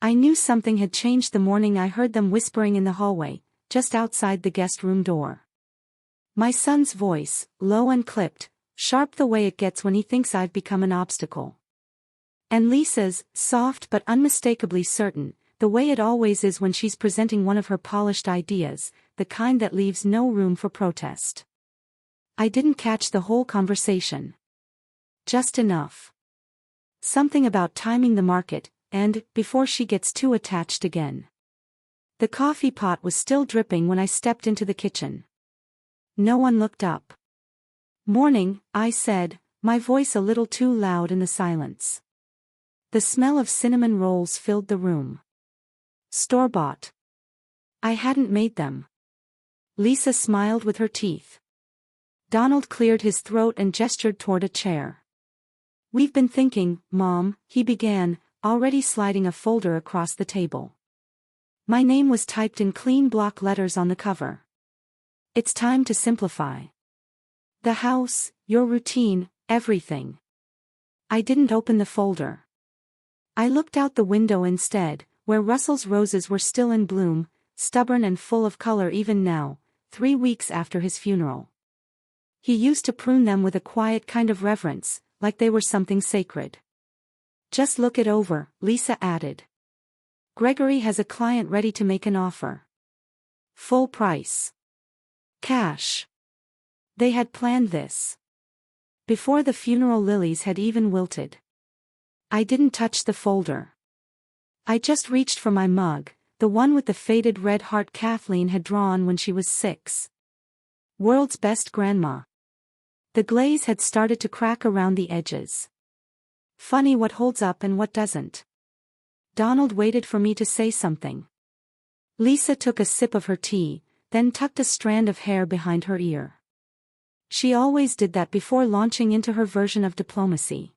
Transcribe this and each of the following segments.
I knew something had changed the morning I heard them whispering in the hallway, just outside the guest room door. My son's voice, low and clipped, sharp the way it gets when he thinks I've become an obstacle. And Lisa's, soft but unmistakably certain, the way it always is when she's presenting one of her polished ideas, the kind that leaves no room for protest. I didn't catch the whole conversation. Just enough. Something about timing the market, and, before she gets too attached again. The coffee pot was still dripping when I stepped into the kitchen. No one looked up. "Morning," I said, my voice a little too loud in the silence. The smell of cinnamon rolls filled the room. Store-bought. I hadn't made them. Lisa smiled with her teeth. Donald cleared his throat and gestured toward a chair. "We've been thinking, Mom," he began, already sliding a folder across the table. My name was typed in clean block letters on the cover. "It's time to simplify. The house, your routine, everything." I didn't open the folder. I looked out the window instead, where Russell's roses were still in bloom, stubborn and full of color even now, 3 weeks after his funeral. He used to prune them with a quiet kind of reverence, like they were something sacred. "Just look it over," Lisa added. "Gregory has a client ready to make an offer. Full price. Cash." They had planned this before the funeral lilies had even wilted. I didn't touch the folder. I just reached for my mug, the one with the faded red heart Kathleen had drawn when she was 6. World's best grandma. The glaze had started to crack around the edges. Funny what holds up and what doesn't. Donald waited for me to say something. Lisa took a sip of her tea, then tucked a strand of hair behind her ear. She always did that before launching into her version of diplomacy.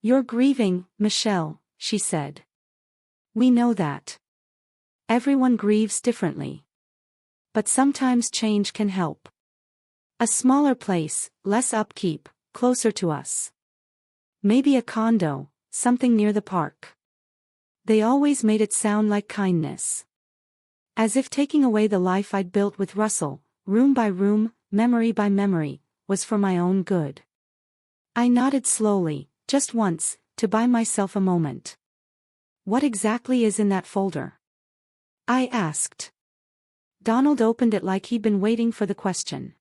"You're grieving, Michelle," she said. "We know that. Everyone grieves differently. But sometimes change can help. A smaller place, less upkeep, closer to us. Maybe a condo, something near the park." They always made it sound like kindness. As if taking away the life I'd built with Russell, room by room, memory by memory, was for my own good. I nodded slowly, just once, to buy myself a moment. "What exactly is in that folder?" I asked. Donald opened it like he'd been waiting for the question.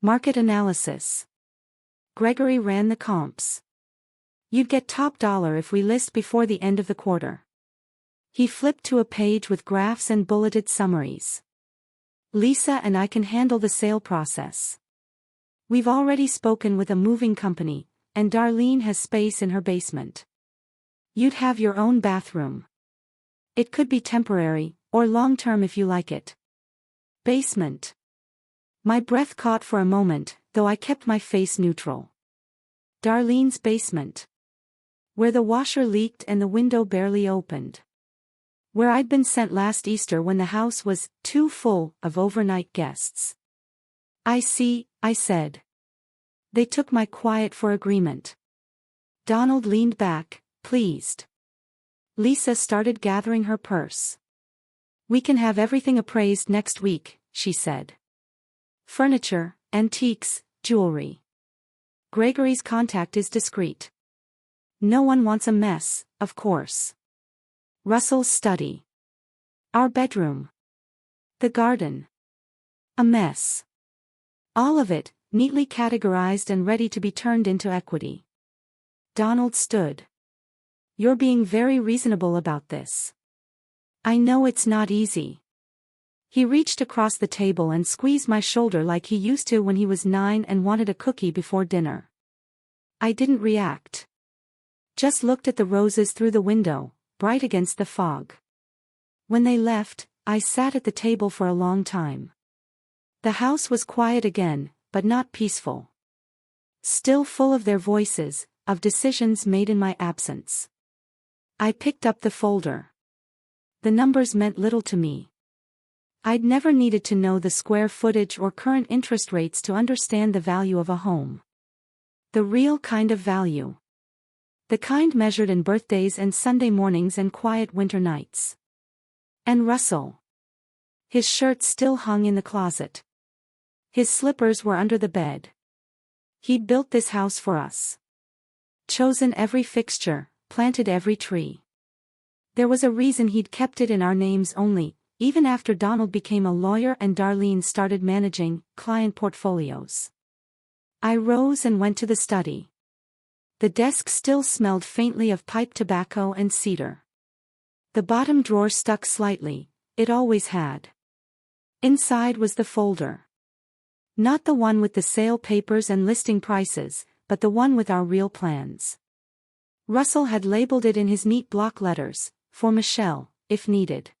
"Market analysis. Gregory ran the comps. You'd get top dollar if we list before the end of the quarter." He flipped to a page with graphs and bulleted summaries. "Lisa and I can handle the sale process. We've already spoken with a moving company, and Darlene has space in her basement. You'd have your own bathroom. It could be temporary, or long-term if you like it." Basement. My breath caught for a moment, though I kept my face neutral. Darlene's basement. Where the washer leaked and the window barely opened. Where I'd been sent last Easter when the house was too full of overnight guests. "I see," I said. They took my quiet for agreement. Donald leaned back, pleased. Lisa started gathering her purse. "We can have everything appraised next week," she said. "Furniture, antiques, jewelry. Gregory's contact is discreet. No one wants a mess, of course. Russell's study. Our bedroom. The garden. A mess. All of it, neatly categorized and ready to be turned into equity." Donald stood. "You're being very reasonable about this. I know it's not easy." He reached across the table and squeezed my shoulder like he used to when he was 9 and wanted a cookie before dinner. I didn't react. Just looked at the roses through the window, bright against the fog. When they left, I sat at the table for a long time. The house was quiet again, but not peaceful. Still full of their voices, of decisions made in my absence. I picked up the folder. The numbers meant little to me. I'd never needed to know the square footage or current interest rates to understand the value of a home. The real kind of value. The kind measured in birthdays and Sunday mornings and quiet winter nights. And Russell. His shirt still hung in the closet. His slippers were under the bed. He'd built this house for us. Chosen every fixture, planted every tree. There was a reason he'd kept it in our names only, even after Donald became a lawyer and Darlene started managing client portfolios. I rose and went to the study. The desk still smelled faintly of pipe tobacco and cedar. The bottom drawer stuck slightly, it always had. Inside was the folder. Not the one with the sale papers and listing prices, but the one with our real plans. Russell had labeled it in his neat block letters, for Michelle, if needed.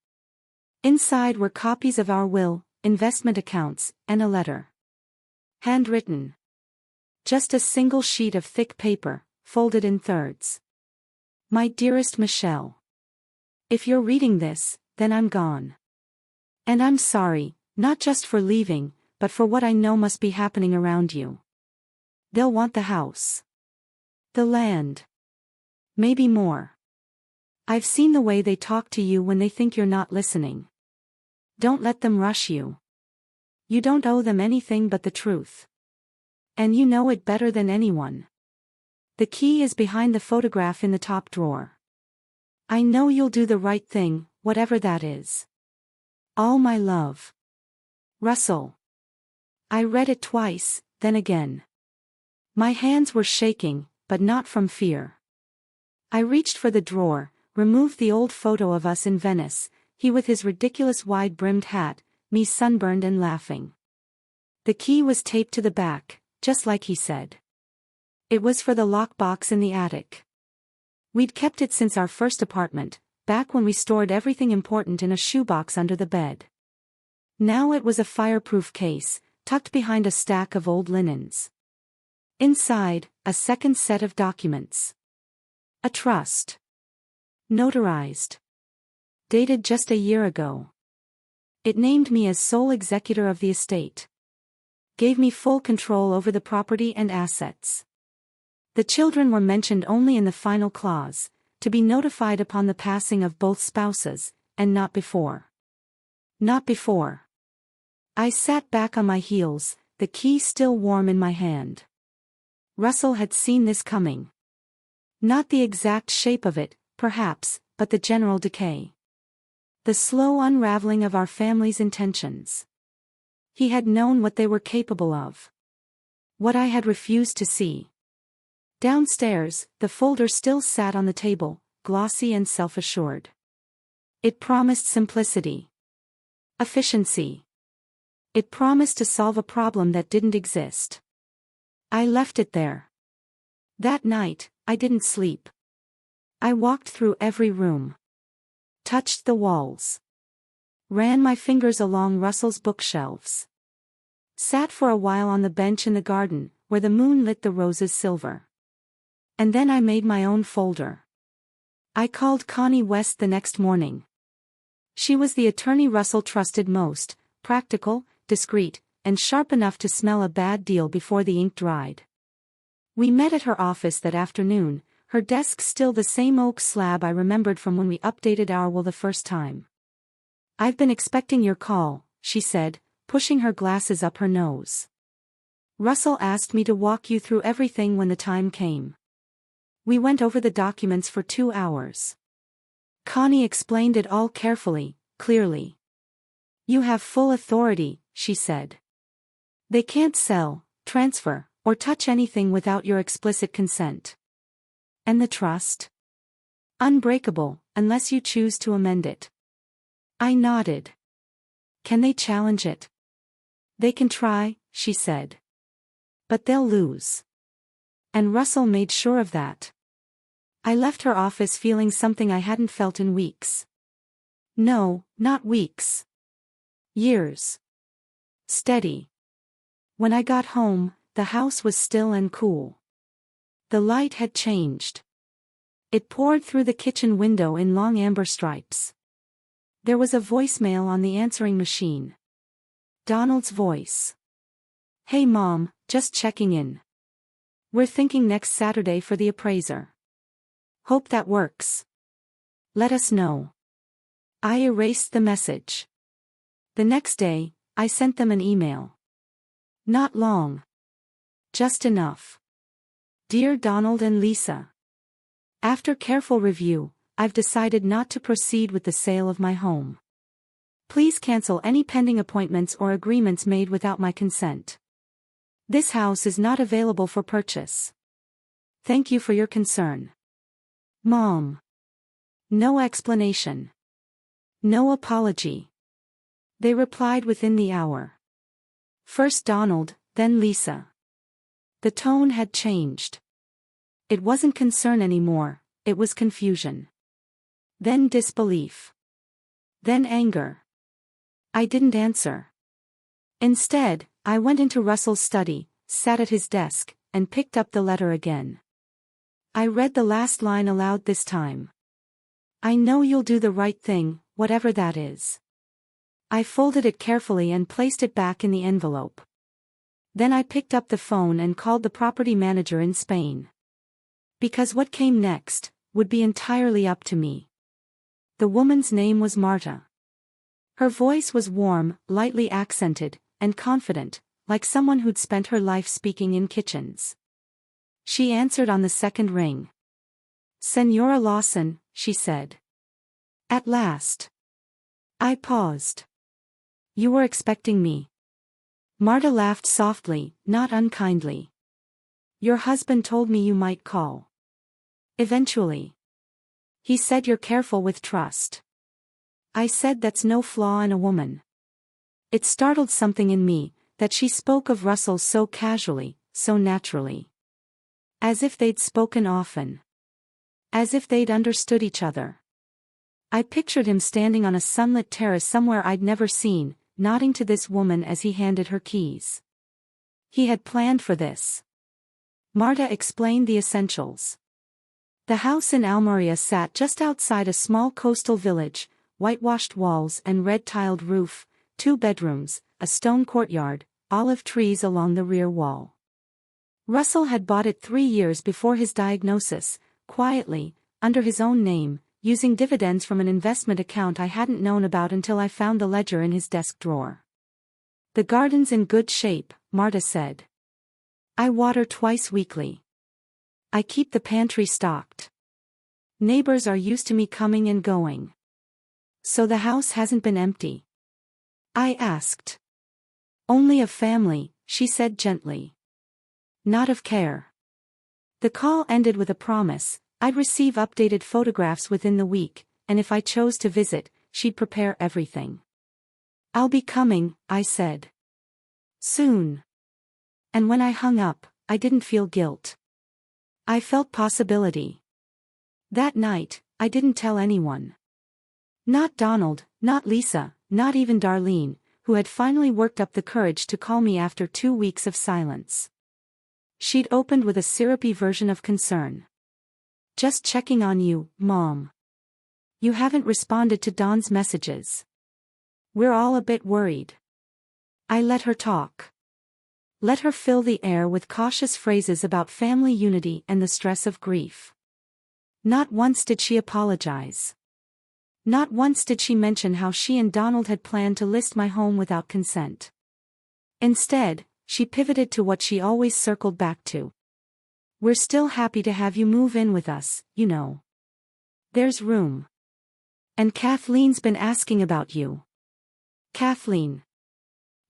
Inside were copies of our will, investment accounts, and a letter. Handwritten. Just a single sheet of thick paper, folded in thirds. My dearest Michelle. If you're reading this, then I'm gone. And I'm sorry, not just for leaving, but for what I know must be happening around you. They'll want the house. The land. Maybe more. I've seen the way they talk to you when they think you're not listening. Don't let them rush you. You don't owe them anything but the truth. And you know it better than anyone. The key is behind the photograph in the top drawer. I know you'll do the right thing, whatever that is. All my love. Russell. I read it twice, then again. My hands were shaking, but not from fear. I reached for the drawer, removed the old photo of us in Venice, he with his ridiculous wide-brimmed hat, me sunburned and laughing. The key was taped to the back, just like he said. It was for the lockbox in the attic. We'd kept it since our first apartment, back when we stored everything important in a shoebox under the bed. Now it was a fireproof case, tucked behind a stack of old linens. Inside, a second set of documents. A trust. Notarized. Dated just a year ago. It named me as sole executor of the estate. Gave me full control over the property and assets. The children were mentioned only in the final clause, to be notified upon the passing of both spouses, and not before. Not before. I sat back on my heels, the key still warm in my hand. Russell had seen this coming. Not the exact shape of it, perhaps, but the general decay. The slow unraveling of our family's intentions. He had known what they were capable of. What I had refused to see. Downstairs, the folder still sat on the table, glossy and self-assured. It promised simplicity. Efficiency. It promised to solve a problem that didn't exist. I left it there. That night, I didn't sleep. I walked through every room. Touched the walls. Ran my fingers along Russell's bookshelves. Sat for a while on the bench in the garden, where the moon lit the roses silver. And then I made my own folder. I called Connie West the next morning. She was the attorney Russell trusted most, practical, discreet, and sharp enough to smell a bad deal before the ink dried. We met at her office that afternoon, her desk still the same oak slab I remembered from when we updated our will the first time. I've been expecting your call, she said, pushing her glasses up her nose. Russell asked me to walk you through everything when the time came. We went over the documents for 2 hours. Connie explained it all carefully, clearly. You have full authority, she said. They can't sell, transfer, or touch anything without your explicit consent. And the trust? Unbreakable, unless you choose to amend it. I nodded. Can they challenge it? They can try, she said. But they'll lose. And Russell made sure of that. I left her office feeling something I hadn't felt in weeks. No, not weeks. Years. Steady. When I got home, the house was still and cool. The light had changed. It poured through the kitchen window in long amber stripes. There was a voicemail on the answering machine. Donald's voice. Hey Mom, just checking in. We're thinking next Saturday for the appraiser. Hope that works. Let us know. I erased the message. The next day, I sent them an email. Not long. Just enough. Dear Donald and Lisa. After careful review, I've decided not to proceed with the sale of my home. Please cancel any pending appointments or agreements made without my consent. This house is not available for purchase. Thank you for your concern. Mom. No explanation. No apology. They replied within the hour. First Donald, then Lisa. The tone had changed. It wasn't concern anymore, it was confusion. Then disbelief. Then anger. I didn't answer. Instead, I went into Russell's study, sat at his desk, and picked up the letter again. I read the last line aloud this time. I know you'll do the right thing, whatever that is. I folded it carefully and placed it back in the envelope. Then I picked up the phone and called the property manager in Spain. Because what came next would be entirely up to me. The woman's name was Marta. Her voice was warm, lightly accented, and confident, like someone who'd spent her life speaking in kitchens. She answered on the second ring. Senora Lawson, she said. At last. I paused. You were expecting me. Marta laughed softly, not unkindly. Your husband told me you might call. Eventually. He said you're careful with trust. I said that's no flaw in a woman. It startled something in me, that she spoke of Russell so casually, so naturally. As if they'd spoken often. As if they'd understood each other. I pictured him standing on a sunlit terrace somewhere I'd never seen, nodding to this woman as he handed her keys. He had planned for this. Marta explained the essentials. The house in Almeria sat just outside a small coastal village, whitewashed walls and red-tiled roof, 2 bedrooms, a stone courtyard, olive trees along the rear wall. Russell had bought it 3 years before his diagnosis, quietly, under his own name, using dividends from an investment account I hadn't known about until I found the ledger in his desk drawer. The garden's in good shape, Marta said. I water twice weekly. I keep the pantry stocked. Neighbors are used to me coming and going. So the house hasn't been empty? I asked. Only of family, she said gently. Not of care. The call ended with a promise. I'd receive updated photographs within the week, and if I chose to visit, she'd prepare everything. I'll be coming, I said. Soon. And when I hung up, I didn't feel guilt. I felt possibility. That night, I didn't tell anyone. Not Donald, not Lisa, not even Darlene, who had finally worked up the courage to call me after 2 weeks of silence. She'd opened with a syrupy version of concern. Just checking on you, Mom. You haven't responded to Don's messages. We're all a bit worried. I let her talk. Let her fill the air with cautious phrases about family unity and the stress of grief. Not once did she apologize. Not once did she mention how she and Donald had planned to list my home without consent. Instead, she pivoted to what she always circled back to. We're still happy to have you move in with us, you know. There's room. And Kathleen's been asking about you. Kathleen.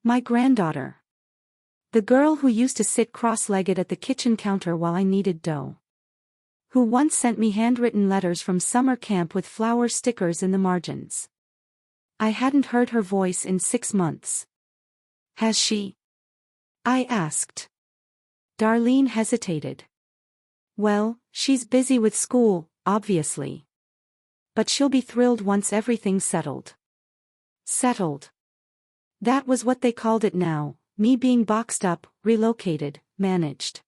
My granddaughter. The girl who used to sit cross-legged at the kitchen counter while I kneaded dough. Who once sent me handwritten letters from summer camp with flower stickers in the margins. I hadn't heard her voice in 6 months. Has she? I asked. Darlene hesitated. Well, she's busy with school, obviously. But she'll be thrilled once everything's settled. Settled. That was what they called it now, me being boxed up, relocated, managed.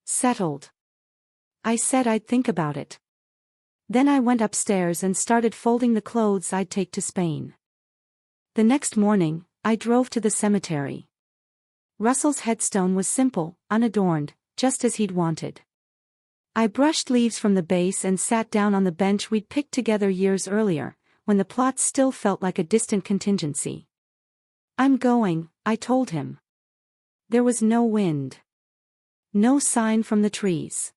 Settled. I said I'd think about it. Then I went upstairs and started folding the clothes I'd take to Spain. The next morning, I drove to the cemetery. Russell's headstone was simple, unadorned, just as he'd wanted. I brushed leaves from the base and sat down on the bench we'd picked together years earlier, when the plot still felt like a distant contingency. "I'm going," I told him. There was no wind. No sign from the trees.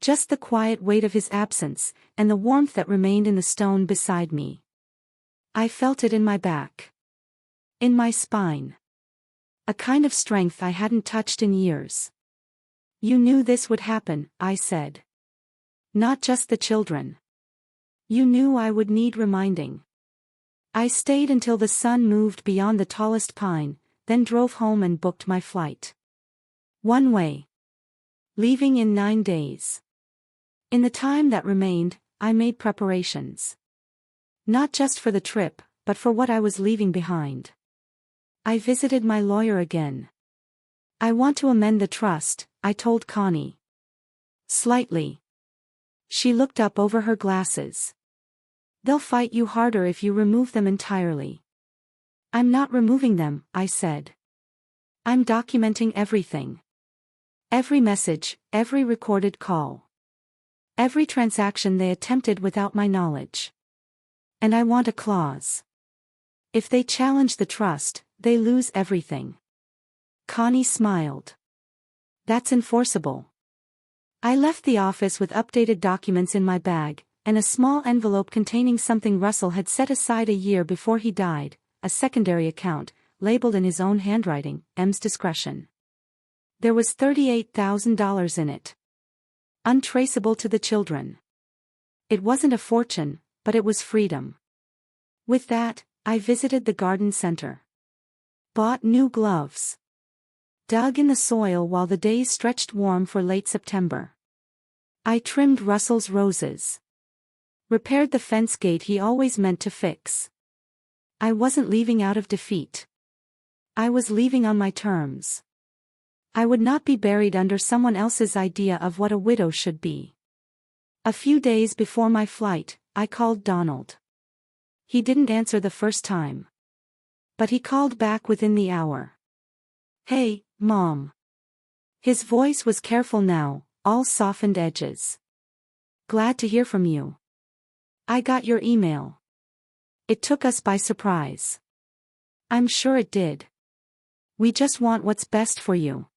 Just the quiet weight of his absence, and the warmth that remained in the stone beside me. I felt it in my back. In my spine. A kind of strength I hadn't touched in years. "You knew this would happen," I said. "Not just the children. You knew I would need reminding." I stayed until the sun moved beyond the tallest pine, then drove home and booked my flight. One way. Leaving in 9 days. In the time that remained, I made preparations. Not just for the trip, but for what I was leaving behind. I visited my lawyer again. "I want to amend the trust," I told Connie. Slightly. She looked up over her glasses. "They'll fight you harder if you remove them entirely." "I'm not removing them," I said. "I'm documenting everything. Every message, every recorded call. Every transaction they attempted without my knowledge. And I want a clause. If they challenge the trust, they lose everything." Connie smiled. "That's enforceable." I left the office with updated documents in my bag, and a small envelope containing something Russell had set aside a year before he died, a secondary account, labeled in his own handwriting, "M's discretion." There was $38,000 in it. Untraceable to the children. It wasn't a fortune, but it was freedom. With that, I visited the garden center. Bought new gloves. Dug in the soil while the days stretched warm for late September. I trimmed Russell's roses. Repaired the fence gate he always meant to fix. I wasn't leaving out of defeat. I was leaving on my terms. I would not be buried under someone else's idea of what a widow should be. A few days before my flight, I called Donald. He didn't answer the first time. But he called back within the hour. "Hey, Mom." His voice was careful now, all softened edges. "Glad to hear from you. I got your email. It took us by surprise." "I'm sure it did. We just want what's best for you."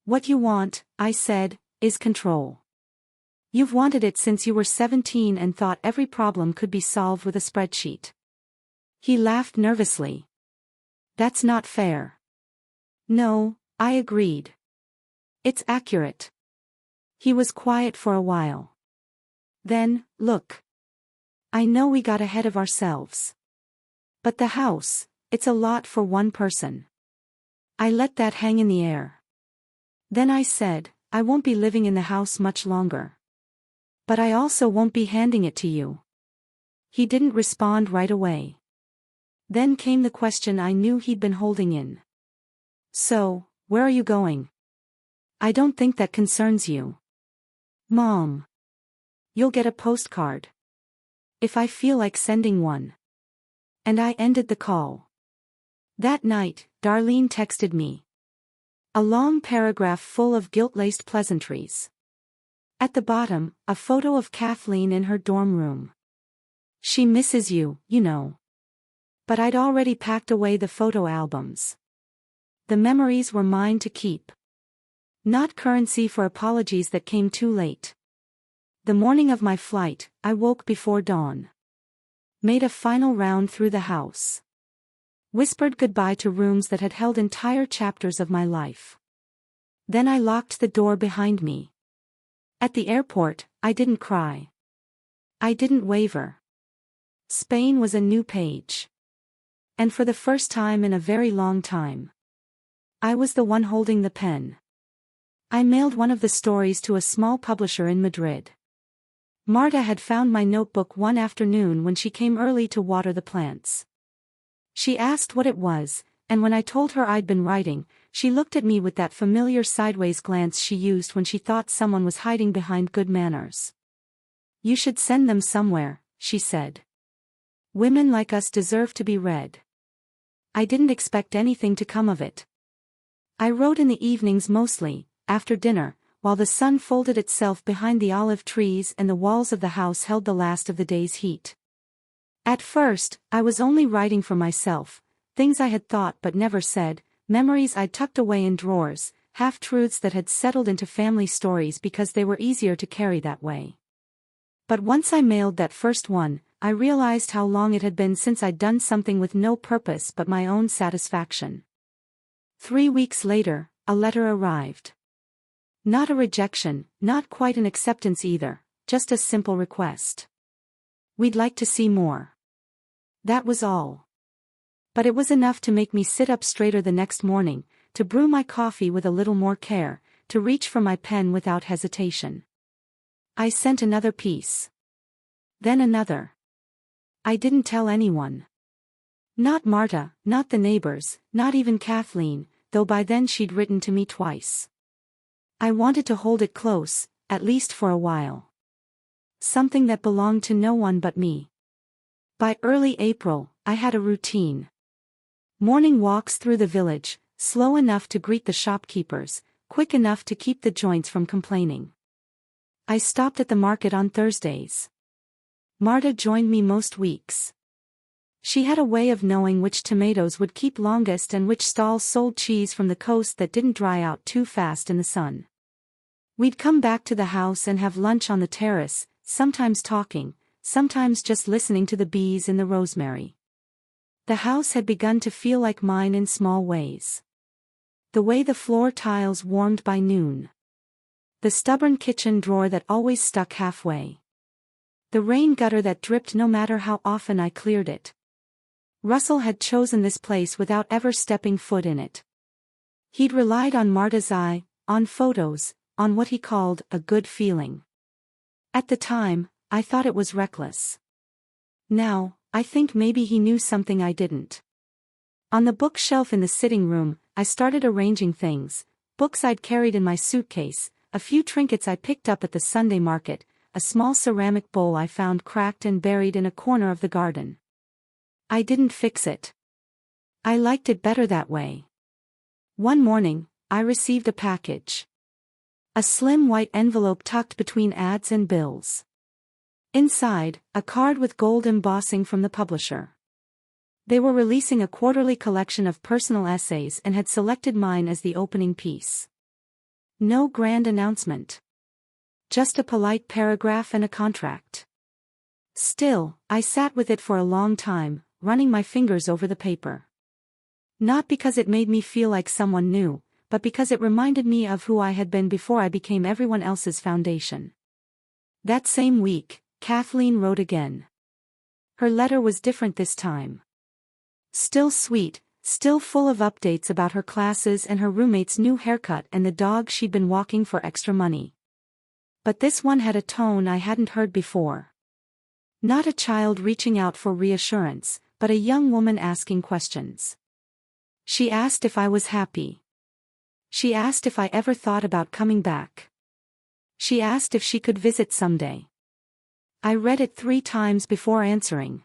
"What you want," I said, "is control. You've wanted it since you were 17 and thought every problem could be solved with a spreadsheet." He laughed nervously. "That's not fair." "No," I agreed. "It's accurate." He was quiet for a while. Then, "Look. I know we got ahead of ourselves. But the house, it's a lot for one person." I let that hang in the air. Then I said, "I won't be living in the house much longer. But I also won't be handing it to you." He didn't respond right away. Then came the question I knew he'd been holding in. "So, where are you going?" "I don't think that concerns you." "Mom. You'll get a postcard. If I feel like sending one." And I ended the call. That night, Darlene texted me. A long paragraph full of guilt-laced pleasantries. At the bottom, a photo of Kathleen in her dorm room. "She misses you, you know." But I'd already packed away the photo albums. The memories were mine to keep. Not currency for apologies that came too late. The morning of my flight, I woke before dawn. Made a final round through the house. Whispered goodbye to rooms that had held entire chapters of my life. Then I locked the door behind me. At the airport, I didn't cry. I didn't waver. Spain was a new page. And for the first time in a very long time, I was the one holding the pen. I mailed one of the stories to a small publisher in Madrid. Marta had found my notebook one afternoon when she came early to water the plants. She asked what it was, and when I told her I'd been writing, she looked at me with that familiar sideways glance she used when she thought someone was hiding behind good manners. "You should send them somewhere," she said. "Women like us deserve to be read." I didn't expect anything to come of it. I wrote in the evenings mostly, after dinner, while the sun folded itself behind the olive trees and the walls of the house held the last of the day's heat. At first, I was only writing for myself, things I had thought but never said, memories I'd tucked away in drawers, half-truths that had settled into family stories because they were easier to carry that way. But once I mailed that first one, I realized how long it had been since I'd done something with no purpose but my own satisfaction. 3 weeks later, a letter arrived. Not a rejection, not quite an acceptance either, just a simple request. We'd like to see more. That was all. But it was enough to make me sit up straighter the next morning, to brew my coffee with a little more care, to reach for my pen without hesitation. I sent another piece. Then another. I didn't tell anyone. Not Marta, not the neighbors, not even Kathleen, though by then she'd written to me twice. I wanted to hold it close, at least for a while. Something that belonged to no one but me. By early April, I had a routine. Morning walks through the village, slow enough to greet the shopkeepers, quick enough to keep the joints from complaining. I stopped at the market on Thursdays. Marta joined me most weeks. She had a way of knowing which tomatoes would keep longest and which stalls sold cheese from the coast that didn't dry out too fast in the sun. We'd come back to the house and have lunch on the terrace, sometimes talking, sometimes just listening to the bees in the rosemary. The house had begun to feel like mine in small ways. The way the floor tiles warmed by noon. The stubborn kitchen drawer that always stuck halfway. The rain gutter that dripped no matter how often I cleared it. Russell had chosen this place without ever stepping foot in it. He'd relied on Marta's eye, on photos, on what he called a good feeling. At the time, I thought it was reckless. Now, I think maybe he knew something I didn't. On the bookshelf in the sitting room, I started arranging things, books I'd carried in my suitcase, a few trinkets I picked up at the Sunday market, a small ceramic bowl I found cracked and buried in a corner of the garden. I didn't fix it. I liked it better that way. One morning, I received a package. A slim white envelope tucked between ads and bills. Inside, a card with gold embossing from the publisher. They were releasing a quarterly collection of personal essays and had selected mine as the opening piece. No grand announcement. Just a polite paragraph and a contract. Still, I sat with it for a long time, running my fingers over the paper. Not because it made me feel like someone new, but because it reminded me of who I had been before I became everyone else's foundation. That same week, Kathleen wrote again. Her letter was different this time. Still sweet, still full of updates about her classes and her roommate's new haircut and the dog she'd been walking for extra money. But this one had a tone I hadn't heard before. Not a child reaching out for reassurance, but a young woman asking questions. She asked if I was happy. She asked if I ever thought about coming back. She asked if she could visit someday. I read it 3 times before answering.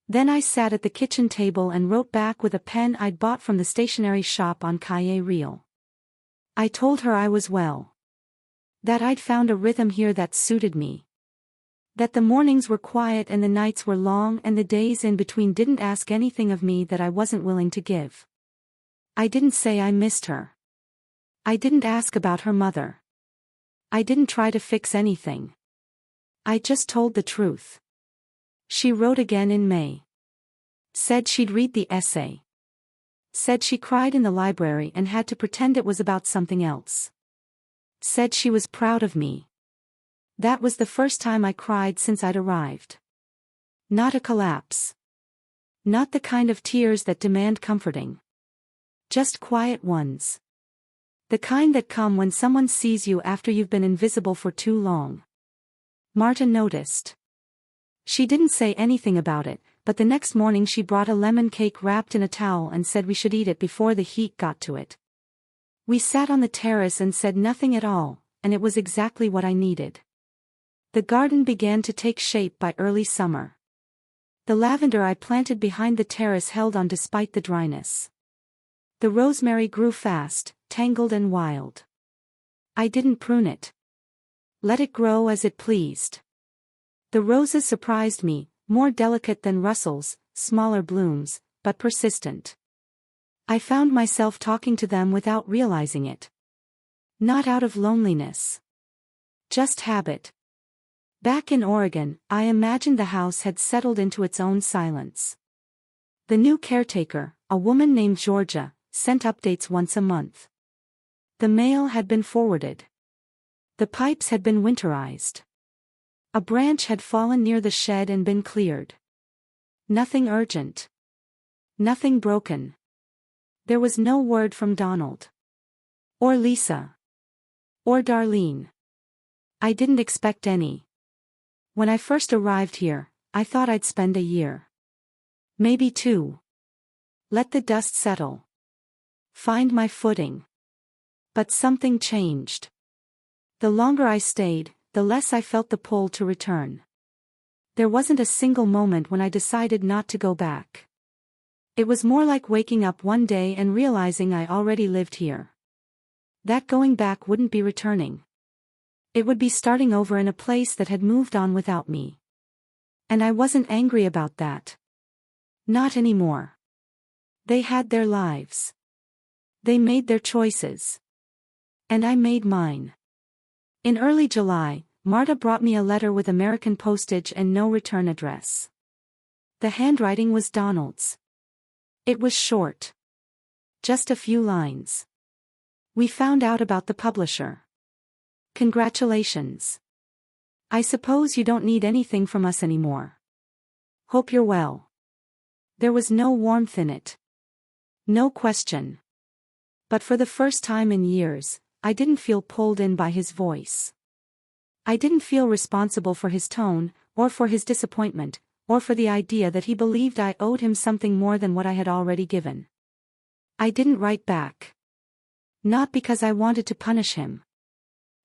Then I sat at the kitchen table and wrote back with a pen I'd bought from the stationery shop on Calle Real. I told her I was well. That I'd found a rhythm here that suited me. That the mornings were quiet and the nights were long and the days in between didn't ask anything of me that I wasn't willing to give. I didn't say I missed her. I didn't ask about her mother. I didn't try to fix anything. I just told the truth. She wrote again in May. Said she'd read the essay. Said she cried in the library and had to pretend it was about something else. Said she was proud of me. That was the first time I cried since I'd arrived. Not a collapse. Not the kind of tears that demand comforting. Just quiet ones. The kind that come when someone sees you after you've been invisible for too long. Marta noticed. She didn't say anything about it, but the next morning she brought a lemon cake wrapped in a towel and said we should eat it before the heat got to it. We sat on the terrace and said nothing at all, and it was exactly what I needed. The garden began to take shape by early summer. The lavender I planted behind the terrace held on despite the dryness. The rosemary grew fast, tangled and wild. I didn't prune it. Let it grow as it pleased. The roses surprised me, more delicate than Russell's, smaller blooms, but persistent. I found myself talking to them without realizing it. Not out of loneliness. Just habit. Back in Oregon, I imagined the house had settled into its own silence. The new caretaker, a woman named Georgia, sent updates once a month. The mail had been forwarded. The pipes had been winterized. A branch had fallen near the shed and been cleared. Nothing urgent. Nothing broken. There was no word from Donald. Or Lisa. Or Darlene. I didn't expect any. When I first arrived here, I thought I'd spend a year. Maybe 2. Let the dust settle. Find my footing. But something changed. The longer I stayed, the less I felt the pull to return. There wasn't a single moment when I decided not to go back. It was more like waking up one day and realizing I already lived here. That going back wouldn't be returning. It would be starting over in a place that had moved on without me. And I wasn't angry about that. Not anymore. They had their lives. They made their choices. And I made mine. In early July, Marta brought me a letter with American postage and no return address. The handwriting was Donald's. It was short. Just a few lines. We found out about the publisher. Congratulations. I suppose you don't need anything from us anymore. Hope you're well. There was no warmth in it. No question. But for the first time in years, I didn't feel pulled in by his voice. I didn't feel responsible for his tone, or for his disappointment, or for the idea that he believed I owed him something more than what I had already given. I didn't write back. Not because I wanted to punish him.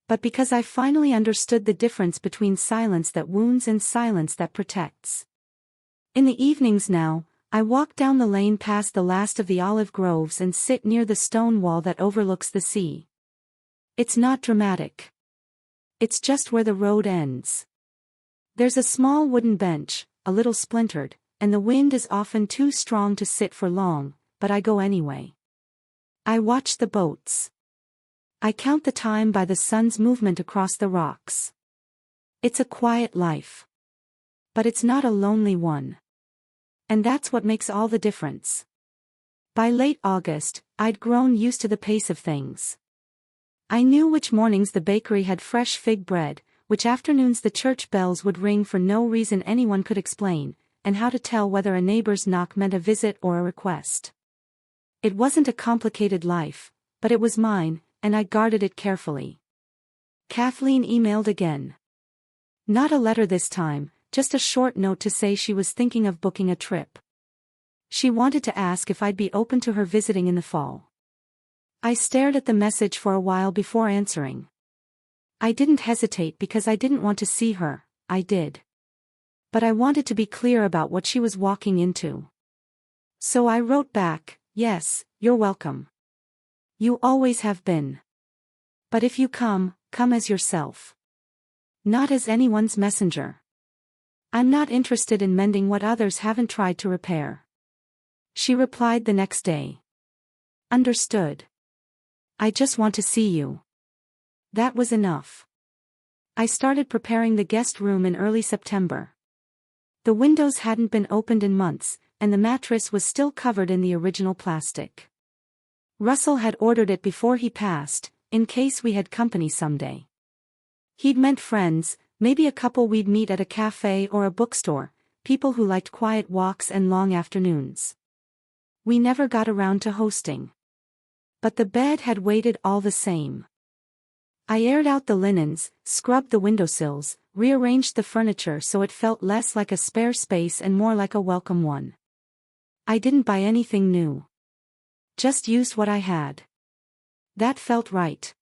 But because I finally understood the difference between silence that wounds and silence that protects. In the evenings now, I walk down the lane past the last of the olive groves and sit near the stone wall that overlooks the sea. It's not dramatic. It's just where the road ends. There's a small wooden bench, a little splintered, and the wind is often too strong to sit for long, but I go anyway. I watch the boats. I count the time by the sun's movement across the rocks. It's a quiet life. But it's not a lonely one. And that's what makes all the difference. By late August, I'd grown used to the pace of things. I knew which mornings the bakery had fresh fig bread, which afternoons the church bells would ring for no reason anyone could explain, and how to tell whether a neighbor's knock meant a visit or a request. It wasn't a complicated life, but it was mine, and I guarded it carefully. Kathleen emailed again. Not a letter this time, just a short note to say she was thinking of booking a trip. She wanted to ask if I'd be open to her visiting in the fall. I stared at the message for a while before answering. I didn't hesitate because I didn't want to see her, I did. But I wanted to be clear about what she was walking into. So I wrote back, yes, you're welcome. You always have been. But if you come, come as yourself. Not as anyone's messenger. I'm not interested in mending what others haven't tried to repair. She replied the next day. Understood. I just want to see you. That was enough. I started preparing the guest room in early September. The windows hadn't been opened in months, and the mattress was still covered in the original plastic. Russell had ordered it before he passed, in case we had company someday. He'd meant friends, maybe a couple we'd meet at a cafe or a bookstore, people who liked quiet walks and long afternoons. We never got around to hosting. But the bed had waited all the same. I aired out the linens, scrubbed the windowsills, rearranged the furniture so it felt less like a spare space and more like a welcome one. I didn't buy anything new. Just used what I had. That felt right.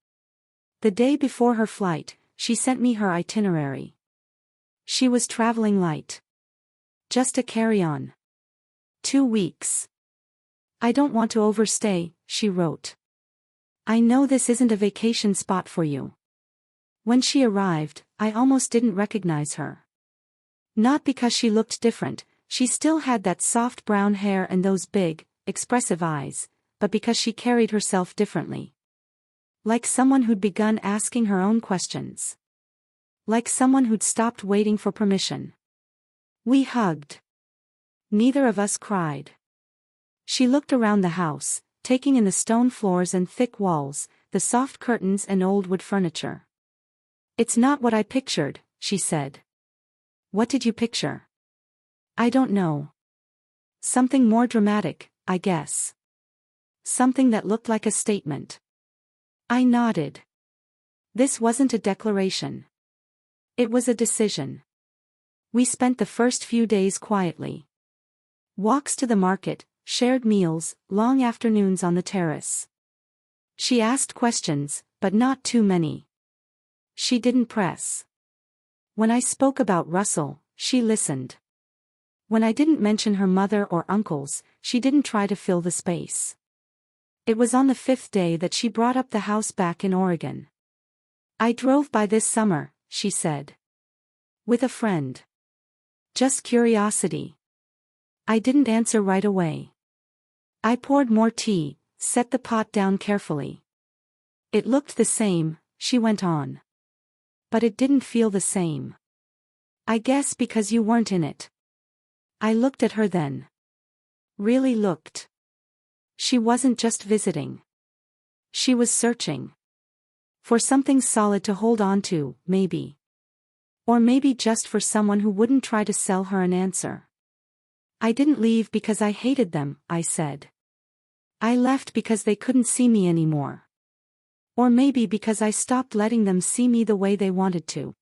The day before her flight, she sent me her itinerary. She was traveling light. Just a carry-on. 2 weeks. I don't want to overstay, she wrote. I know this isn't a vacation spot for you." When she arrived, I almost didn't recognize her. Not because she looked different, she still had that soft brown hair and those big, expressive eyes, but because she carried herself differently. Like someone who'd begun asking her own questions. Like someone who'd stopped waiting for permission. We hugged. Neither of us cried. She looked around the house, taking in the stone floors and thick walls, the soft curtains and old wood furniture. "It's not what I pictured," she said. "What did you picture?" "I don't know. Something more dramatic, I guess. Something that looked like a statement." I nodded. This wasn't a declaration. It was a decision. We spent the first few days quietly. Walks to the market, shared meals, long afternoons on the terrace. She asked questions, but not too many. She didn't press. When I spoke about Russell, she listened. When I didn't mention her mother or uncles, she didn't try to fill the space. It was on the 5th day that she brought up the house back in Oregon. "I drove by this summer," she said. "With a friend. Just curiosity." I didn't answer right away. I poured more tea, set the pot down carefully. "It looked the same," she went on. "But it didn't feel the same. I guess because you weren't in it." I looked at her then. Really looked. She wasn't just visiting. She was searching. For something solid to hold on to, maybe. Or maybe just for someone who wouldn't try to sell her an answer. "I didn't leave because I hated them," I said. "I left because they couldn't see me anymore. Or maybe because I stopped letting them see me the way they wanted to."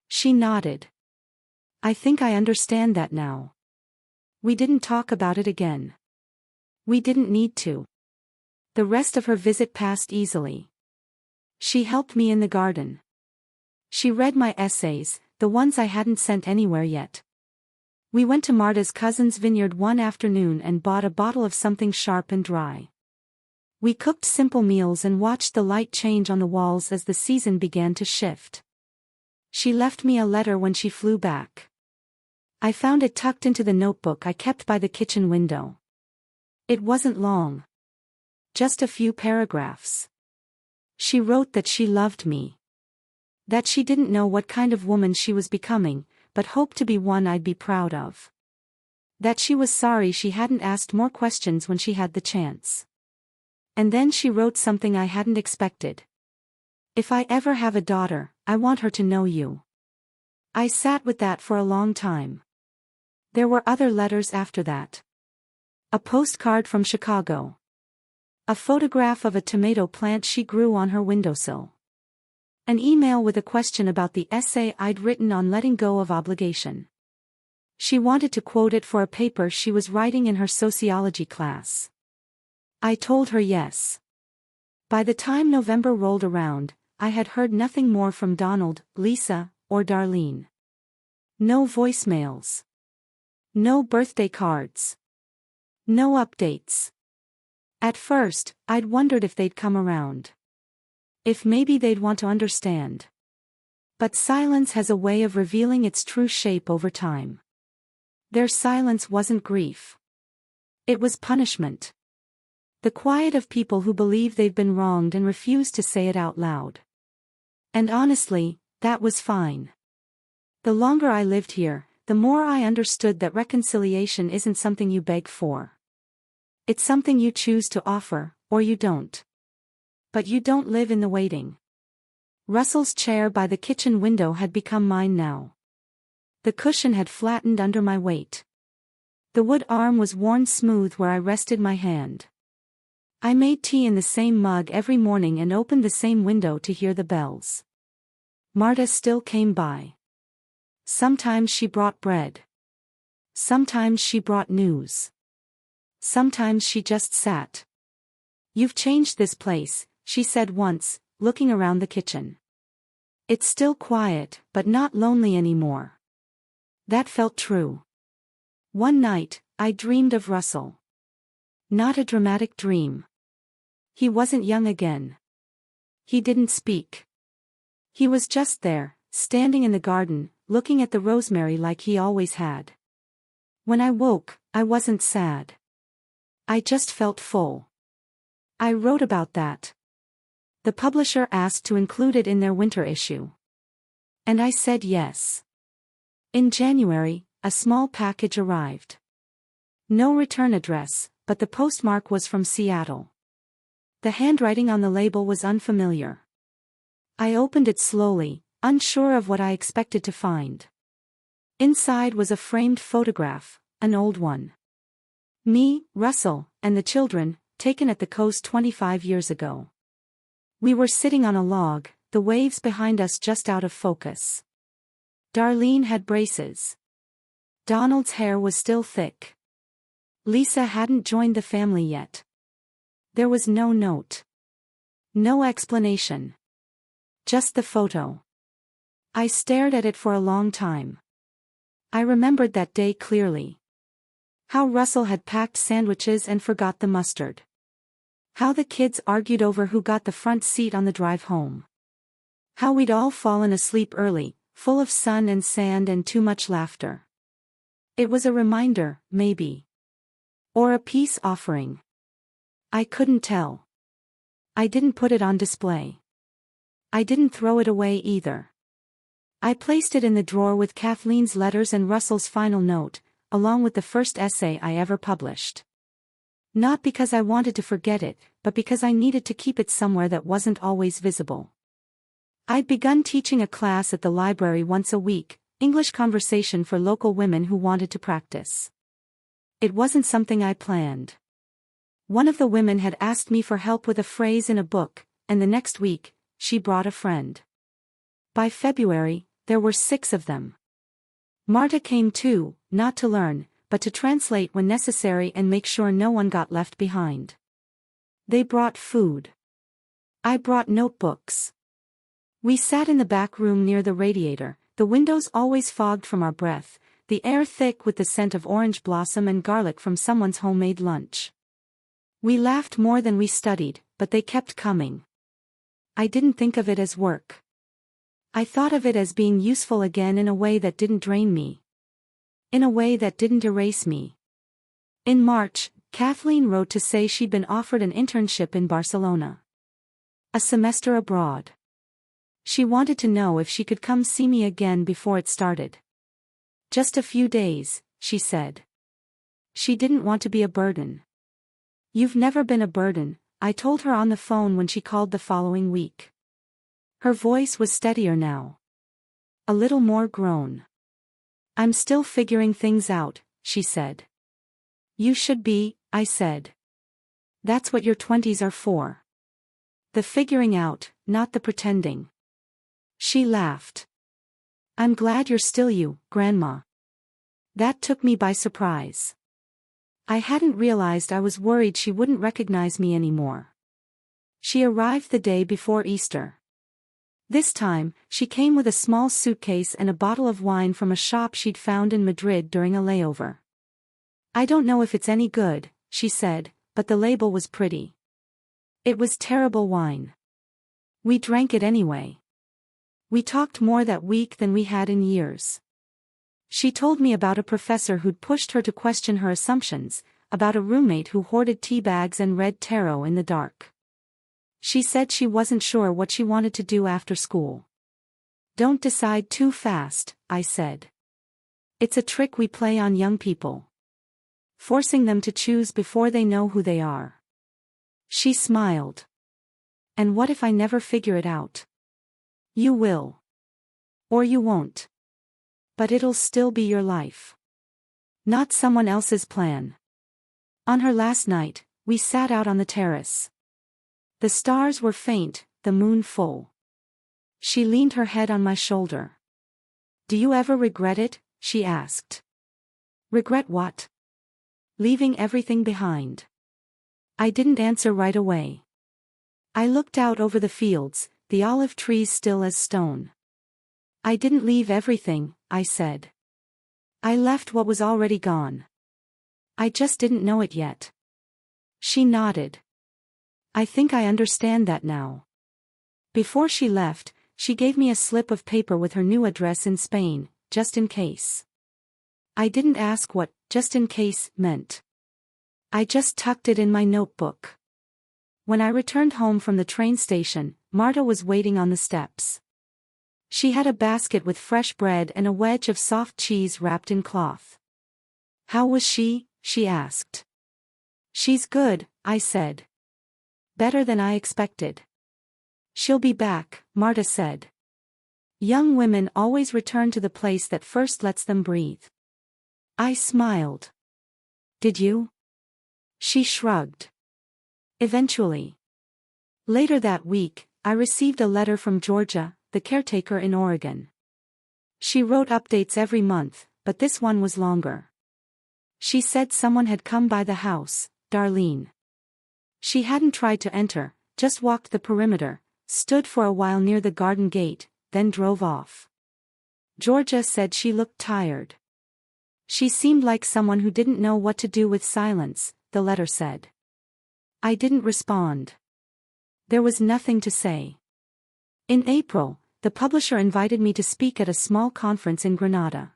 She nodded. "I think I understand that now." We didn't talk about it again. We didn't need to. The rest of her visit passed easily. She helped me in the garden. She read my essays, the ones I hadn't sent anywhere yet. We went to Marta's cousin's vineyard one afternoon and bought a bottle of something sharp and dry. We cooked simple meals and watched the light change on the walls as the season began to shift. She left me a letter when she flew back. I found it tucked into the notebook I kept by the kitchen window. It wasn't long. Just a few paragraphs. She wrote that she loved me. That she didn't know what kind of woman she was becoming, but hoped to be one I'd be proud of. That she was sorry she hadn't asked more questions when she had the chance. And then she wrote something I hadn't expected. "If I ever have a daughter, I want her to know you." I sat with that for a long time. There were other letters after that. A postcard from Chicago. A photograph of a tomato plant she grew on her windowsill. An email with a question about the essay I'd written on letting go of obligation. She wanted to quote it for a paper she was writing in her sociology class. I told her yes. By the time November rolled around, I had heard nothing more from Donald, Lisa, or Darlene. No voicemails. No birthday cards. No updates. At first, I'd wondered if they'd come around. If maybe they'd want to understand. But silence has a way of revealing its true shape over time. Their silence wasn't grief. It was punishment. The quiet of people who believe they've been wronged and refuse to say it out loud. And honestly, that was fine. The longer I lived here, the more I understood that reconciliation isn't something you beg for. It's something you choose to offer, or you don't. But you don't live in the waiting. Russell's chair by the kitchen window had become mine now. The cushion had flattened under my weight. The wood arm was worn smooth where I rested my hand. I made tea in the same mug every morning and opened the same window to hear the bells. Marta still came by. Sometimes she brought bread. Sometimes she brought news. Sometimes she just sat. "You've changed this place," she said once, looking around the kitchen. "It's still quiet, but not lonely anymore." That felt true. One night, I dreamed of Russell. Not a dramatic dream. He wasn't young again. He didn't speak. He was just there, standing in the garden, looking at the rosemary like he always had. When I woke, I wasn't sad. I just felt full. I wrote about that. The publisher asked to include it in their winter issue. And I said yes. In January, a small package arrived. No return address, but the postmark was from Seattle. The handwriting on the label was unfamiliar. I opened it slowly, unsure of what I expected to find. Inside was a framed photograph, an old one. Me, Russell, and the children, taken at the coast 25 years ago. We were sitting on a log, the waves behind us just out of focus. Darlene had braces. Donald's hair was still thick. Lisa hadn't joined the family yet. There was no note. No explanation. Just the photo. I stared at it for a long time. I remembered that day clearly. How Russell had packed sandwiches and forgot the mustard. How the kids argued over who got the front seat on the drive home. How we'd all fallen asleep early, full of sun and sand and too much laughter. It was a reminder, maybe. Or a peace offering. I couldn't tell. I didn't put it on display. I didn't throw it away either. I placed it in the drawer with Kathleen's letters and Russell's final note, along with the first essay I ever published. Not because I wanted to forget it, but because I needed to keep it somewhere that wasn't always visible. I'd begun teaching a class at the library once a week, English conversation for local women who wanted to practice. It wasn't something I planned. One of the women had asked me for help with a phrase in a book, and the next week, she brought a friend. By February, there were 6 of them. Marta came too, not to learn, but to translate when necessary and make sure no one got left behind. They brought food. I brought notebooks. We sat in the back room near the radiator, the windows always fogged from our breath, the air thick with the scent of orange blossom and garlic from someone's homemade lunch. We laughed more than we studied, but they kept coming. I didn't think of it as work. I thought of it as being useful again in a way that didn't drain me. In a way that didn't erase me. In March, Kathleen wrote to say she'd been offered an internship in Barcelona. A semester abroad. She wanted to know if she could come see me again before it started. Just a few days, she said. She didn't want to be a burden. You've never been a burden, I told her on the phone when she called the following week. Her voice was steadier now. A little more grown. I'm still figuring things out, she said. You should be, I said. That's what your 20s are for. The figuring out, not the pretending. She laughed. I'm glad you're still you, Grandma. That took me by surprise. I hadn't realized I was worried she wouldn't recognize me anymore. She arrived the day before Easter. This time, she came with a small suitcase and a bottle of wine from a shop she'd found in Madrid during a layover. I don't know if it's any good, she said, but the label was pretty. It was terrible wine. We drank it anyway. We talked more that week than we had in years. She told me about a professor who'd pushed her to question her assumptions, about a roommate who hoarded tea bags and read tarot in the dark. She said she wasn't sure what she wanted to do after school. Don't decide too fast, I said. It's a trick we play on young people. Forcing them to choose before they know who they are. She smiled. And what if I never figure it out? You will. Or you won't. But it'll still be your life. Not someone else's plan. On her last night, we sat out on the terrace. The stars were faint, the moon full. She leaned her head on my shoulder. Do you ever regret it? She asked. Regret what? Leaving everything behind. I didn't answer right away. I looked out over the fields, the olive trees still as stone. I didn't leave everything, I said. I left what was already gone. I just didn't know it yet. She nodded. I think I understand that now. Before she left, she gave me a slip of paper with her new address in Spain, just in case. I didn't ask what "just in case" meant. I just tucked it in my notebook. When I returned home from the train station, Marta was waiting on the steps. She had a basket with fresh bread and a wedge of soft cheese wrapped in cloth. "How was she?" she asked. "She's good," I said. "Better than I expected." "She'll be back," Marta said. Young women always return to the place that first lets them breathe. I smiled. "Did you?" She shrugged. "Eventually." Later that week, I received a letter from Georgia, the caretaker in Oregon. She wrote updates every month, but this one was longer. She said someone had come by the house, Darlene. She hadn't tried to enter, just walked the perimeter, stood for a while near the garden gate, then drove off. Georgia said she looked tired. She seemed like someone who didn't know what to do with silence, the letter said. I didn't respond. There was nothing to say. In April, the publisher invited me to speak at a small conference in Granada.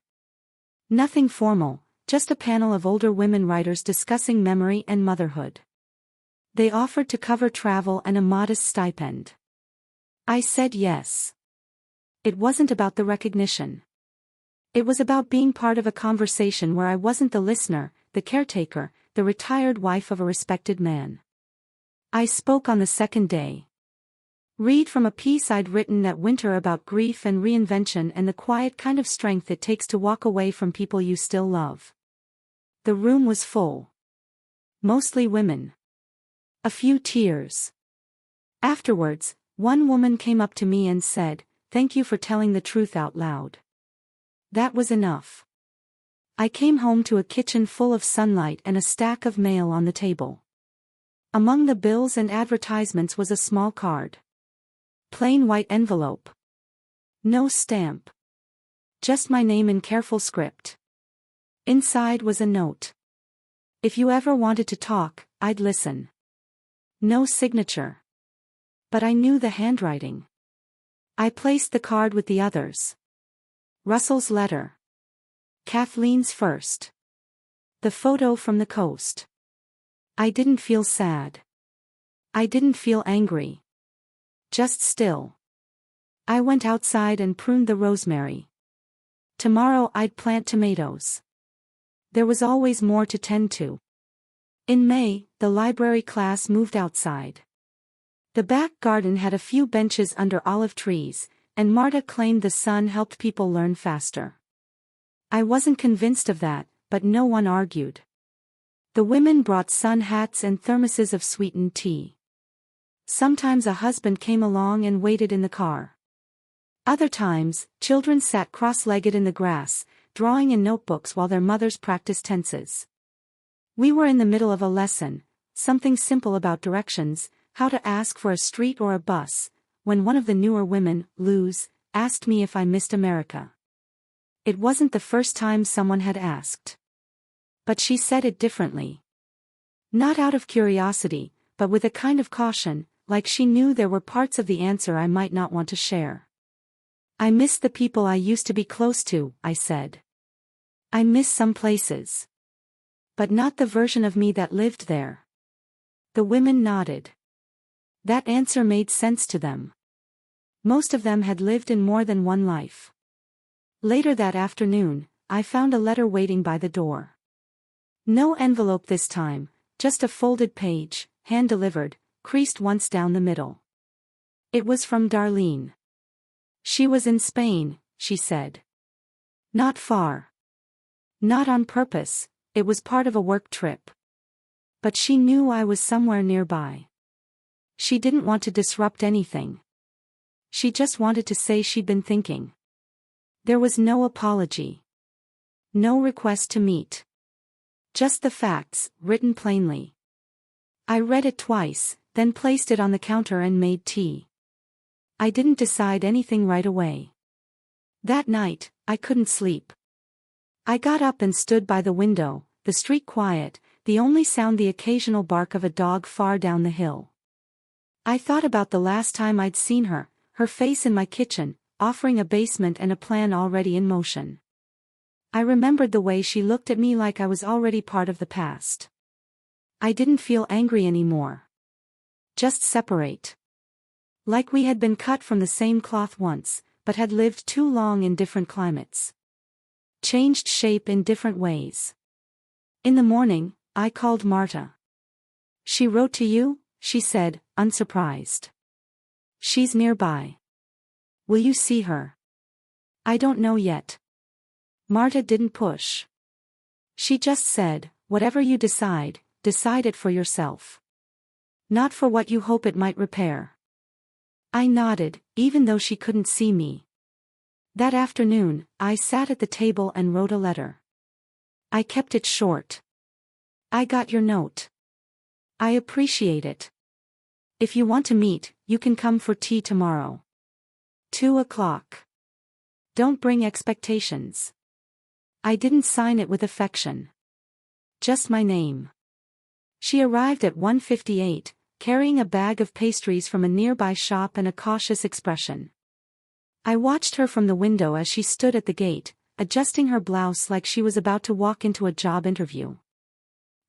Nothing formal, just a panel of older women writers discussing memory and motherhood. They offered to cover travel and a modest stipend. I said yes. It wasn't about the recognition. It was about being part of a conversation where I wasn't the listener, the caretaker, the retired wife of a respected man. I spoke on the second day. Read from a piece I'd written that winter about grief and reinvention and the quiet kind of strength it takes to walk away from people you still love. The room was full. Mostly women. A few tears. Afterwards, one woman came up to me and said, "Thank you for telling the truth out loud." That was enough. I came home to a kitchen full of sunlight and a stack of mail on the table. Among the bills and advertisements was a small card. Plain white envelope. No stamp. Just my name in careful script. Inside was a note. "If you ever wanted to talk, I'd listen." No signature. But I knew the handwriting. I placed the card with the others. Russell's letter. Kathleen's first. The photo from the coast. I didn't feel sad. I didn't feel angry. Just still. I went outside and pruned the rosemary. Tomorrow I'd plant tomatoes. There was always more to tend to. In May, the library class moved outside. The back garden had a few benches under olive trees, and Marta claimed the sun helped people learn faster. I wasn't convinced of that, but no one argued. The women brought sun hats and thermoses of sweetened tea. Sometimes a husband came along and waited in the car. Other times, children sat cross-legged in the grass, drawing in notebooks while their mothers practiced tenses. We were in the middle of a lesson, something simple about directions, how to ask for a street or a bus, when one of the newer women, Luz, asked me if I missed America. It wasn't the first time someone had asked. But she said it differently. Not out of curiosity, but with a kind of caution, like she knew there were parts of the answer I might not want to share. "I miss the people I used to be close to," I said. "I miss some places. But not the version of me that lived there." The women nodded. That answer made sense to them. Most of them had lived in more than one life. Later that afternoon, I found a letter waiting by the door. No envelope this time, just a folded page, hand-delivered, creased once down the middle. It was from Darlene. She was in Spain, she said. Not far. Not on purpose, it was part of a work trip. But she knew I was somewhere nearby. She didn't want to disrupt anything. She just wanted to say she'd been thinking. There was no apology. No request to meet. Just the facts, written plainly. I read it twice, then placed it on the counter and made tea. I didn't decide anything right away. That night, I couldn't sleep. I got up and stood by the window, the street quiet, the only sound the occasional bark of a dog far down the hill. I thought about the last time I'd seen her, her face in my kitchen, offering a basement and a plan already in motion. I remembered the way she looked at me like I was already part of the past. I didn't feel angry anymore. Just separate. Like we had been cut from the same cloth once, but had lived too long in different climates. Changed shape in different ways. In the morning, I called Marta. She wrote to you, she said, unsurprised. She's nearby. Will you see her? I don't know yet. Marta didn't push. She just said, whatever you decide, decide it for yourself. Not for what you hope it might repair. I nodded, even though she couldn't see me. That afternoon, I sat at the table and wrote a letter. I kept it short. I got your note. I appreciate it. If you want to meet, you can come for tea tomorrow. 2:00. Don't bring expectations. I didn't sign it with affection. Just my name. She arrived at 1:58, carrying a bag of pastries from a nearby shop and a cautious expression. I watched her from the window as she stood at the gate, adjusting her blouse like she was about to walk into a job interview.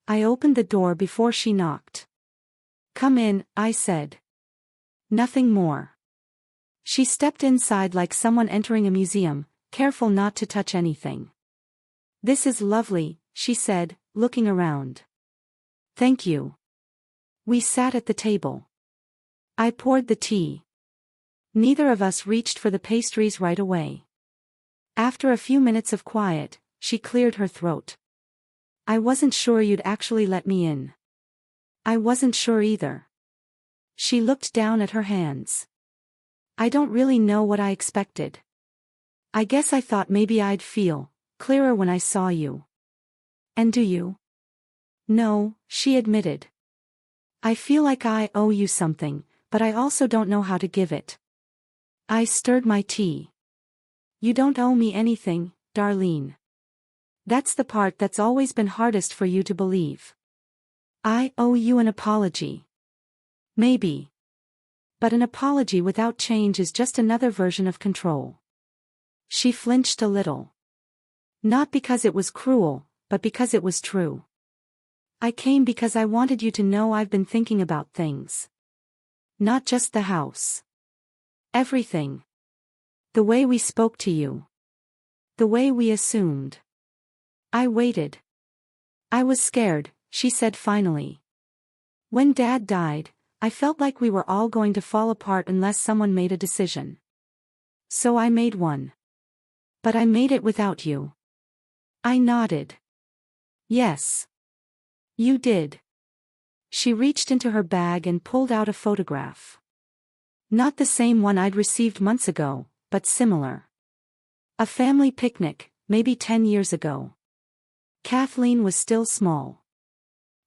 I opened the door before she knocked. Come in, I said. Nothing more. She stepped inside like someone entering a museum, careful not to touch anything. This is lovely, she said, looking around. Thank you. We sat at the table. I poured the tea. Neither of us reached for the pastries right away. After a few minutes of quiet, she cleared her throat. I wasn't sure you'd actually let me in. I wasn't sure either. She looked down at her hands. I don't really know what I expected. I guess I thought maybe I'd feel clearer when I saw you. And do you? No, she admitted. I feel like I owe you something, but I also don't know how to give it. I stirred my tea. You don't owe me anything, Darlene. That's the part that's always been hardest for you to believe. I owe you an apology. Maybe. But an apology without change is just another version of control. She flinched a little. Not because it was cruel, but because it was true. I came because I wanted you to know I've been thinking about things. Not just the house. Everything. The way we spoke to you. The way we assumed. I waited. I was scared, she said finally. When Dad died, I felt like we were all going to fall apart unless someone made a decision. So I made one. But I made it without you. I nodded. Yes. You did. She reached into her bag and pulled out a photograph. Not the same one I'd received months ago, but similar. A family picnic, maybe 10 years ago. Kathleen was still small.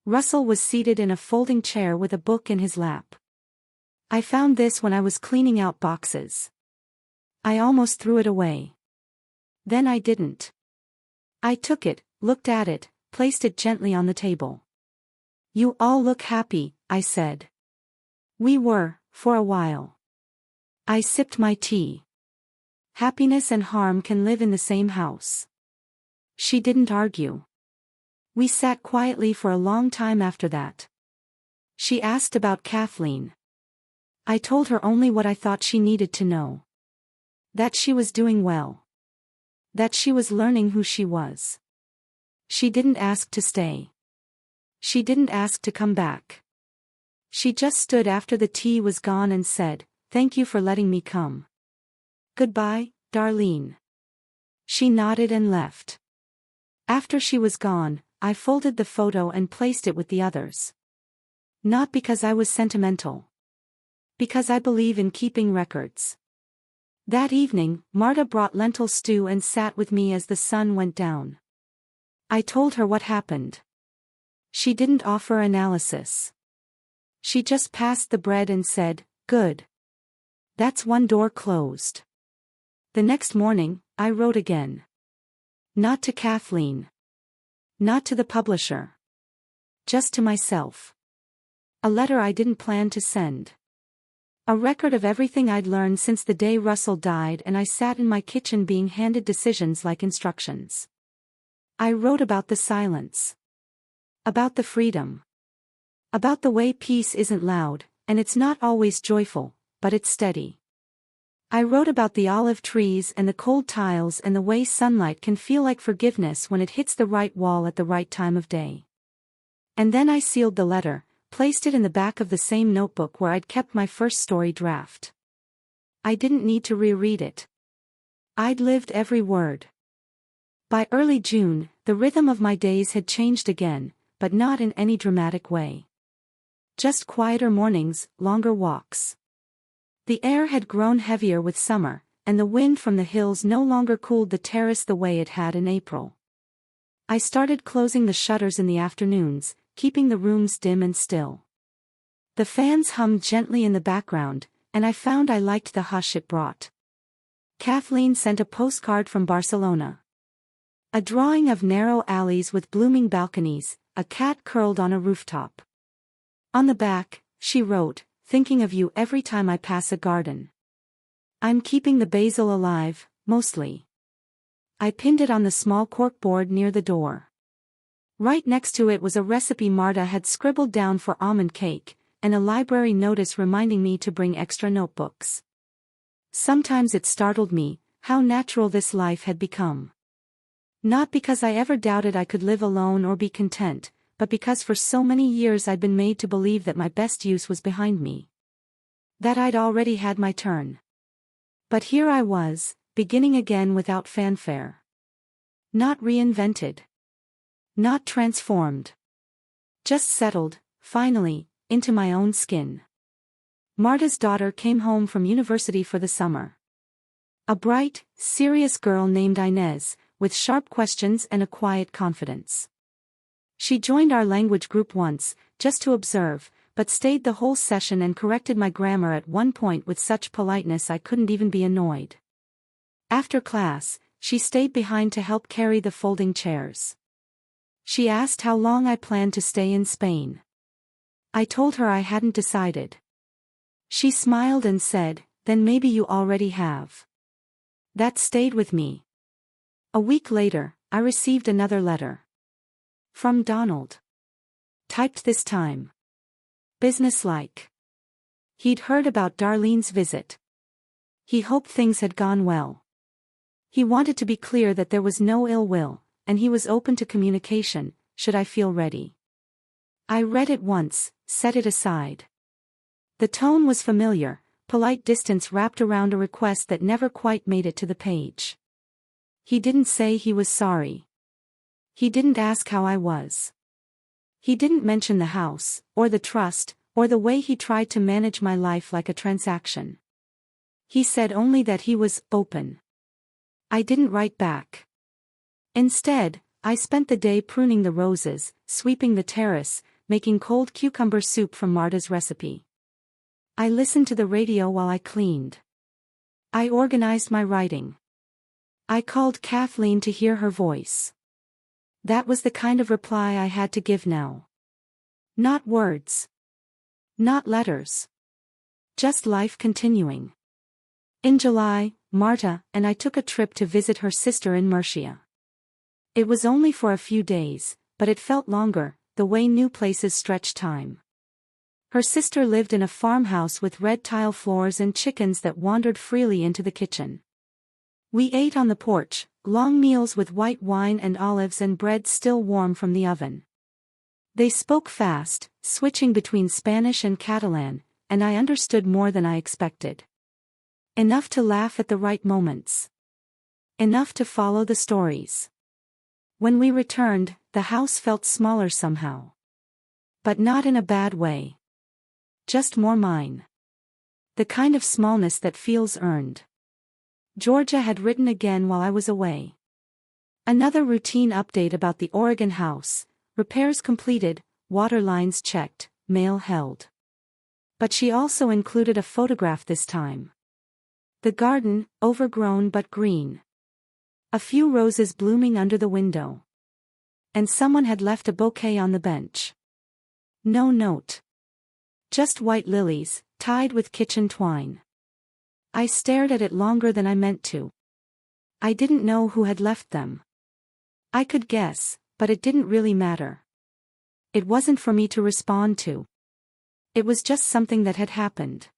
Russell was seated in a folding chair with a book in his lap. I found this when I was cleaning out boxes. I almost threw it away. Then I didn't. I took it, looked at it, placed it gently on the table. You all look happy, I said. We were, for a while. I sipped my tea. Happiness and harm can live in the same house. She didn't argue. We sat quietly for a long time after that. She asked about Kathleen. I told her only what I thought she needed to know. That she was doing well. That she was learning who she was. She didn't ask to stay. She didn't ask to come back. She just stood after the tea was gone and said, "Thank you for letting me come. Goodbye, Darlene." She nodded and left. After she was gone, I folded the photo and placed it with the others. Not because I was sentimental. Because I believe in keeping records. That evening, Marta brought lentil stew and sat with me as the sun went down. I told her what happened. She didn't offer analysis. She just passed the bread and said, "Good. That's one door closed." The next morning, I wrote again. Not to Kathleen. Not to the publisher. Just to myself. A letter I didn't plan to send. A record of everything I'd learned since the day Russell died, and I sat in my kitchen being handed decisions like instructions. I wrote about the silence. About the freedom. About the way peace isn't loud, and it's not always joyful, but it's steady. I wrote about the olive trees and the cold tiles and the way sunlight can feel like forgiveness when it hits the right wall at the right time of day. And then I sealed the letter, placed it in the back of the same notebook where I'd kept my first story draft. I didn't need to reread it. I'd lived every word. By early June, the rhythm of my days had changed again, but not in any dramatic way. Just quieter mornings, longer walks. The air had grown heavier with summer, and the wind from the hills no longer cooled the terrace the way it had in April. I started closing the shutters in the afternoons, keeping the rooms dim and still. The fans hummed gently in the background, and I found I liked the hush it brought. Kathleen sent a postcard from Barcelona. A drawing of narrow alleys with blooming balconies, a cat curled on a rooftop. On the back, she wrote, "Thinking of you every time I pass a garden. I'm keeping the basil alive, mostly." I pinned it on the small corkboard near the door. Right next to it was a recipe Marta had scribbled down for almond cake, and a library notice reminding me to bring extra notebooks. Sometimes it startled me, how natural this life had become. Not because I ever doubted I could live alone or be content, but because for so many years I'd been made to believe that my best use was behind me. That I'd already had my turn. But here I was, beginning again without fanfare. Not reinvented. Not transformed. Just settled, finally, into my own skin. Marta's daughter came home from university for the summer. A bright, serious girl named Inez, with sharp questions and a quiet confidence. She joined our language group once, just to observe, but stayed the whole session and corrected my grammar at one point with such politeness I couldn't even be annoyed. After class, she stayed behind to help carry the folding chairs. She asked how long I planned to stay in Spain. I told her I hadn't decided. She smiled and said, "Then maybe you already have." That stayed with me. A week later, I received another letter. From Donald. Typed this time. Businesslike. He'd heard about Darlene's visit. He hoped things had gone well. He wanted to be clear that there was no ill will, and he was open to communication, should I feel ready. I read it once, set it aside. The tone was familiar, polite distance wrapped around a request that never quite made it to the page. He didn't say he was sorry. He didn't ask how I was. He didn't mention the house, or the trust, or the way he tried to manage my life like a transaction. He said only that he was open. I didn't write back. Instead, I spent the day pruning the roses, sweeping the terrace, making cold cucumber soup from Marta's recipe. I listened to the radio while I cleaned. I organized my writing. I called Kathleen to hear her voice. That was the kind of reply I had to give now. Not words. Not letters. Just life continuing. In July, Marta and I took a trip to visit her sister in Murcia. It was only for a few days, but it felt longer, the way new places stretch time. Her sister lived in a farmhouse with red tile floors and chickens that wandered freely into the kitchen. We ate on the porch, long meals with white wine and olives and bread still warm from the oven. They spoke fast, switching between Spanish and Catalan, and I understood more than I expected. Enough to laugh at the right moments. Enough to follow the stories. When we returned, the house felt smaller somehow. But not in a bad way. Just more mine. The kind of smallness that feels earned. Georgia had written again while I was away. Another routine update about the Oregon house, repairs completed, water lines checked, mail held. But she also included a photograph this time. The garden, overgrown but green. A few roses blooming under the window. And someone had left a bouquet on the bench. No note. Just white lilies, tied with kitchen twine. I stared at it longer than I meant to. I didn't know who had left them. I could guess, but it didn't really matter. It wasn't for me to respond to. It was just something that had happened.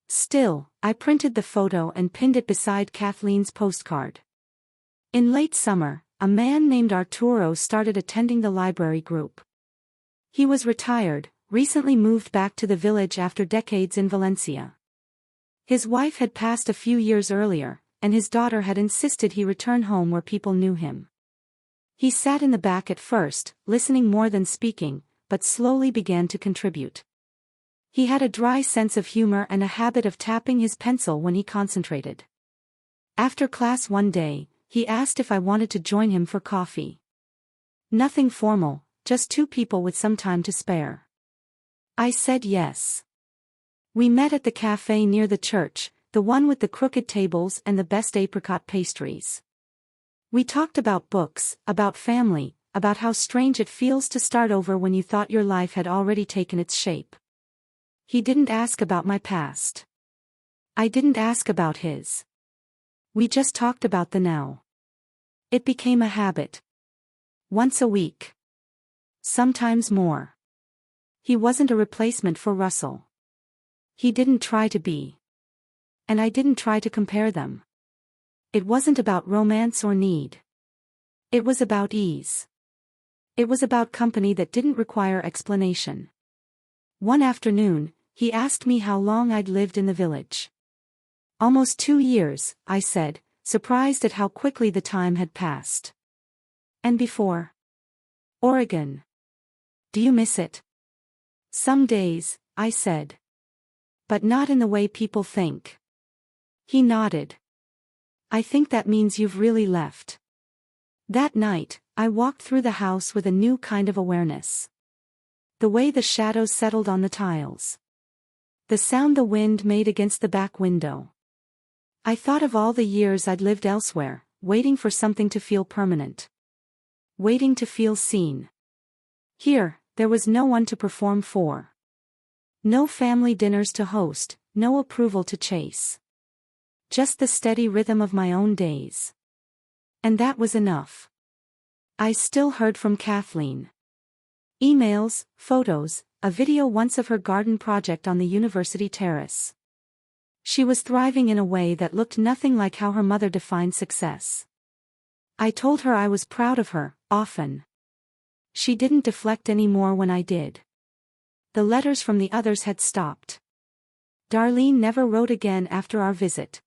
Still, I printed the photo and pinned it beside Kathleen's postcard. In late summer, a man named Arturo started attending the library group. He was retired, recently moved back to the village after decades in Valencia. His wife had passed a few years earlier, and his daughter had insisted he return home where people knew him. He sat in the back at first, listening more than speaking, but slowly began to contribute. He had a dry sense of humor and a habit of tapping his pencil when he concentrated. After class one day, he asked if I wanted to join him for coffee. Nothing formal, just two people with some time to spare. I said yes. We met at the cafe near the church, the one with the crooked tables and the best apricot pastries. We talked about books, about family, about how strange it feels to start over when you thought your life had already taken its shape. He didn't ask about my past. I didn't ask about his. We just talked about the now. It became a habit. Once a week. Sometimes more. He wasn't a replacement for Russell. He didn't try to be. And I didn't try to compare them. It wasn't about romance or need. It was about ease. It was about company that didn't require explanation. One afternoon, he asked me how long I'd lived in the village. Almost 2 years, I said, surprised at how quickly the time had passed. And before? Oregon. Do you miss it? Some days, I said. But not in the way people think. He nodded. I think that means you've really left. That night, I walked through the house with a new kind of awareness. The way the shadows settled on the tiles. The sound the wind made against the back window. I thought of all the years I'd lived elsewhere, waiting for something to feel permanent. Waiting to feel seen. Here, there was no one to perform for. No family dinners to host, no approval to chase. Just the steady rhythm of my own days. And that was enough. I still heard from Kathleen. Emails, photos, a video once of her garden project on the university terrace. She was thriving in a way that looked nothing like how her mother defined success. I told her I was proud of her, often. She didn't deflect anymore when I did. The letters from the others had stopped. Darlene never wrote again after our visit.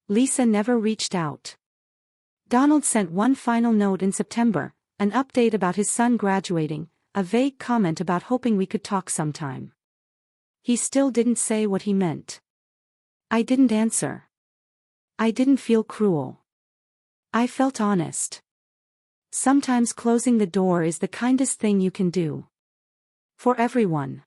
Lisa never reached out. Donald sent one final note in September, an update about his son graduating, a vague comment about hoping we could talk sometime. He still didn't say what he meant. I didn't answer. I didn't feel cruel. I felt honest. Sometimes closing the door is the kindest thing you can do. For everyone.